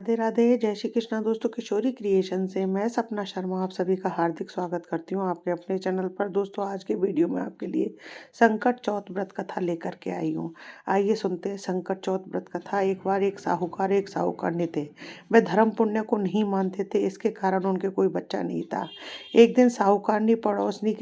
राधे राधे, जय श्री कृष्णा दोस्तों। किशोरी क्रिएशन से मैं सपना शर्मा आप सभी का हार्दिक स्वागत करती हूँ आपके अपने चैनल पर। दोस्तों, आज के वीडियो में आपके लिए संकट चौथ व्रत कथा लेकर के आई हूँ। आइए सुनते हैं संकट चौथ व्रत कथा। एक बार एक साहूकार थे। वे धर्म पुण्य को नहीं मानते थे, इसके कारण उनके कोई बच्चा नहीं था। एक दिन साहूकारनी पड़ोसी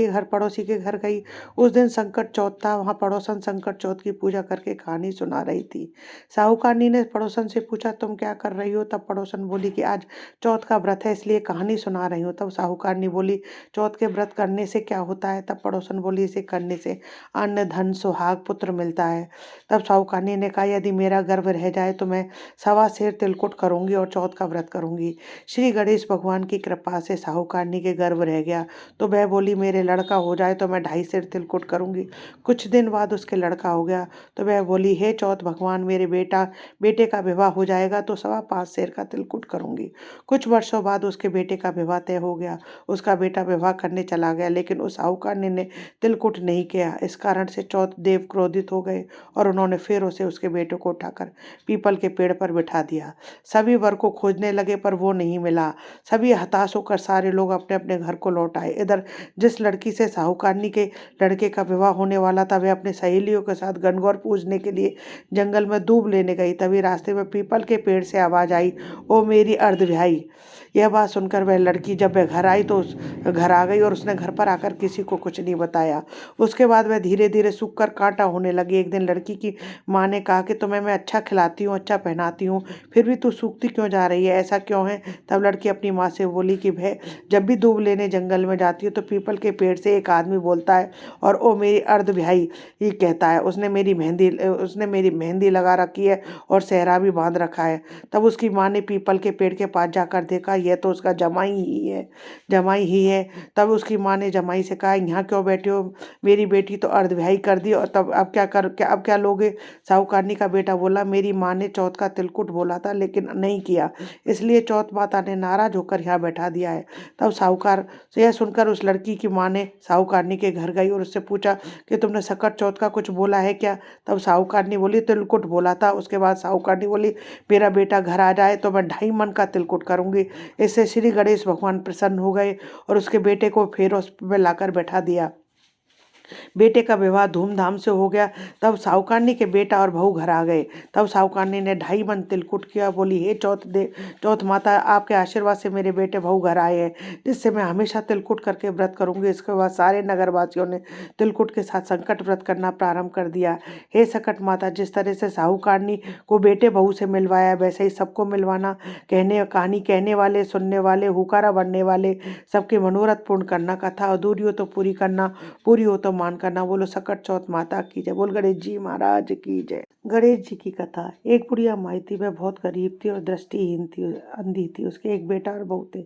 के घर गई। उस दिन संकट चौथ था। वहाँ पड़ोसन संकट चौथ की पूजा करके कहानी सुना रही थी। साहूकारनी ने पड़ोसन से पूछा, तुम क्या कर रही हो? तब पड़ोसन बोली कि आज चौथ का व्रत है, इसलिए कहानी सुना रही हूँ। तब साहूकारनी बोली, चौथ के व्रत करने से क्या होता है? तब पड़ोसन बोली, इसे करने से अन्न धन सुहाग पुत्र मिलता है। तब साहूकारनी ने कहा, यदि मेरा गर्भ रह जाए तो मैं 1.25 सेर तिलकुट करूंगी और चौथ का व्रत करूंगी। श्री गणेश भगवान की कृपा से साहूकारनी के गर्भ रह गया तो वह बोली, मेरे लड़का हो जाए तो मैं 2.5 सेर तिलकुट करूंगी। कुछ दिन बाद उसके लड़का हो गया तो वह बोली, हे चौथ भगवान, मेरे बेटे का विवाह हो जाएगा तो 5.25 सेर का तिलकुट करूंगी। कुछ वर्षों बाद उसके बेटे का विवाह तय हो गया। उसका बेटा विवाह करने चला गया, लेकिन उस साहूकारनी ने तिलकुट नहीं किया। इस कारण से चौथ देव क्रोधित हो गए और उन्होंने फिर उसे उसके बेटे को उठाकर पीपल के पेड़ पर बिठा दिया। सभी वर को खोजने लगे पर वो नहीं मिला। सभी हताश होकर सारे लोग अपने अपने घर को लौट आए। इधर जिस लड़की से साहूकारनी के लड़के का विवाह होने वाला था, वह अपने सहेलियों के साथ गणगौर पूजने के लिए जंगल में दूब लेने गई। तभी रास्ते में पीपल के पेड़ से आवाज आई, ओ मेरी अर्धव्याही। यह बात सुनकर वह लड़की जब वह घर आई तो उस घर आ गई और उसने घर पर आकर किसी को कुछ नहीं बताया। उसके बाद वह धीरे धीरे सूख कर कांटा होने लगी। एक दिन लड़की की माँ ने कहा कि तुम्हें मैं अच्छा खिलाती हूँ, अच्छा पहनाती हूँ, फिर भी तू सूखती क्यों जा रही है? ऐसा क्यों है? तब लड़की अपनी माँ से बोली कि वह जब भी दूब लेने जंगल में जाती है तो पीपल के पेड़ से एक आदमी बोलता है और ओ मेरी अर्धव्याही ये कहता है। उसने मेरी मेहंदी लगा रखी है और सेहरा भी बांध रखा है। तब उसकी माँ ने पीपल के पेड़ के पास जाकर देखा, यह तो उसका जमाई ही है। तब उसकी माँ ने जमाई से कहा, यहाँ क्यों बैठे हो? मेरी बेटी तो अर्धव्याही कर दी और तब अब क्या लोगे? साहूकारनी का बेटा बोला, मेरी माँ ने चौथ का तिलकुट बोला था लेकिन नहीं किया, इसलिए चौथ माता ने नाराज होकर यहाँ बैठा दिया है। तब साहूकार से यह सुनकर उस लड़की की माँ ने साहूकारनी के घर गई और उससे पूछा कि तुमने सकट चौथ का कुछ बोला है क्या? तब साहूकारनी बोली, तिलकुट बोला था। उसके बाद साहूकारनी बोली, मेरा बेटा घर आ जाए तो मैं 2.5 मन का तिलकुट करूंगी। इससे श्री गणेश भगवान प्रसन्न हो गए और उसके बेटे को फिर उस पे लाकर बैठा दिया। बेटे का विवाह धूमधाम से हो गया। तब साहूकारनी के बेटा और बहू घर आ गए। तब साहूकारनी ने 2.5 मन तिलकुट किया। बोली, हे चौथ माता, आपके आशीर्वाद से मेरे बेटे बहू घर आए हैं, जिससे मैं हमेशा तिलकुट करके व्रत करूंगी। इसके बाद सारे नगरवासियों ने तिलकुट के साथ संकट व्रत करना प्रारंभ कर दिया। हे संकट माता, जिस तरह से साहूकारनी को बेटे बहू से मिलवाया, वैसे ही सबको मिलवाना। कहानी कहने वाले, सुनने वाले, हुकारा बनने वाले सबके मनोरथ पूर्ण करना। कथा अधूरी हो तो पूरी करना, पूरी हो तो मान करना। बोलो सकट चौथ माता की जय। बोल गणेश जी महाराज की जय। गणेश जी की कथा। एक बुढ़िया माई थी, वह बहुत गरीब थी और दृष्टिहीन थी, अंधी थी। उसके एक बेटा और बहू थे।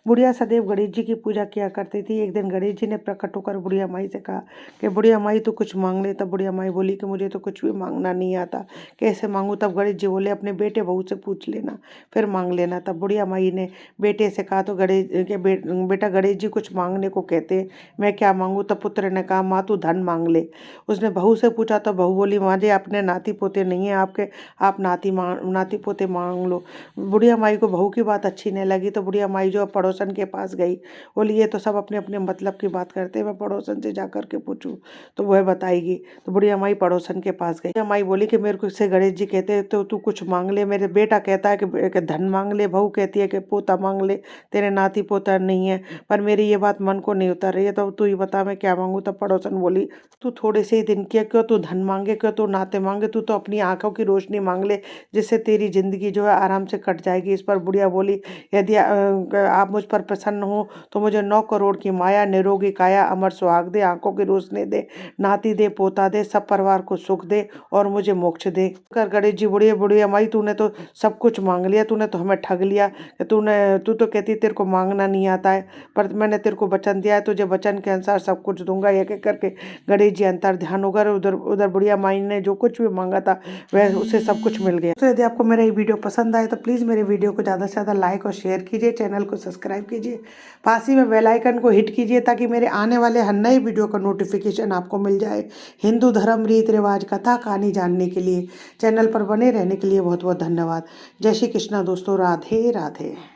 बुढ़िया सदैव गणेश जी की पूजा किया करती थी। एक दिन गणेश जी ने प्रकट होकर बुढ़िया माई से कहा कि बुढ़िया माई तू कुछ मांग ले। तब बुढ़िया माई बोली कि मुझे तो कुछ भी मांगना नहीं आता, कैसे मांगू? तब गणेश जी बोले, अपने बेटे बहू से पूछ लेना, फिर मांग लेना। तब बुढ़िया माई ने बेटे से कहा तो बेटा गणेश जी कुछ मांगने को कहते हैं, मैं क्या मांगू? तब पुत्र ने कहा, माँ तू धन मांग ले। उसने बहू से पूछा तो बहू बोली, माँ जी अपने नाती पोते नहीं है आपके, आप नाती पोते मांग लो। बुढ़िया माई को बहू की बात अच्छी नहीं लगी तो बुढ़िया माई जो पड़ोसन के पास गई, बोली ये तो सब अपने अपने मतलब की बात करते हैं, मैं पड़ोसन से जा कर के पूछूं तो वह बताएगी। तो बुढ़िया माई पड़ोसन के पास गई। बुढ़िया माई बोली कि मेरे को से गणेश जी कहते हैं तो तू कुछ मांग ले। मेरे बेटा कहता है कि धन मांग ले, बहू कहती है कि पोता मांग ले, तेरे नाती पोता नहीं है। पर मेरी ये बात मन को नहीं उतर रही है, तो तू ही बता मैं क्या मांगू। तब पड़ोसन बोली, तू थोड़े से ही दिन किया, क्यों तू धन मांगे, क्यों तू नाते मांगे, तू तो अपनी आंखों की रोशनी मांग ले, जिससे तेरी जिंदगी जो है आराम से कट जाएगी। इस पर बुढ़िया बोली, यदि आप मुझ पर प्रसन्न हो तो मुझे 9 करोड़ की माया, निरोगी काया, अमर सुहाग दे, आंखों की रोशनी दे, नाती दे, पोता दे, सब परिवार को सुख दे और मुझे मोक्ष दे। कर गणेश जी, बुढ़िया बुढ़िया माई तूने तो सब कुछ मांग लिया, तूने तो हमें ठग लिया। तू तो कहती तेरे को मांगना नहीं आता है, पर मैंने तेरे को वचन दिया है, तुझे वचन के अनुसार सब कुछ दूंगा। ये कह करके गणेश जी अंतर ध्यान हो गए। उधर उधर बुढ़िया माई ने जो कुछ भी मांगा था वह उसे सब कुछ मिल गया। तो यदि आपको मेरा ये वीडियो पसंद आए तो प्लीज़ मेरे वीडियो को ज़्यादा से ज़्यादा लाइक और शेयर कीजिए, चैनल को सब्सक्राइब कीजिए, पास ही में बेल आइकन को हिट कीजिए ताकि मेरे आने वाले हर नए वीडियो का नोटिफिकेशन आपको मिल जाए। हिंदू धर्म, रीत रिवाज, कथा कहानी जानने के लिए चैनल पर बने रहने के लिए बहुत बहुत धन्यवाद। जय श्री कृष्णा दोस्तों, राधे राधे।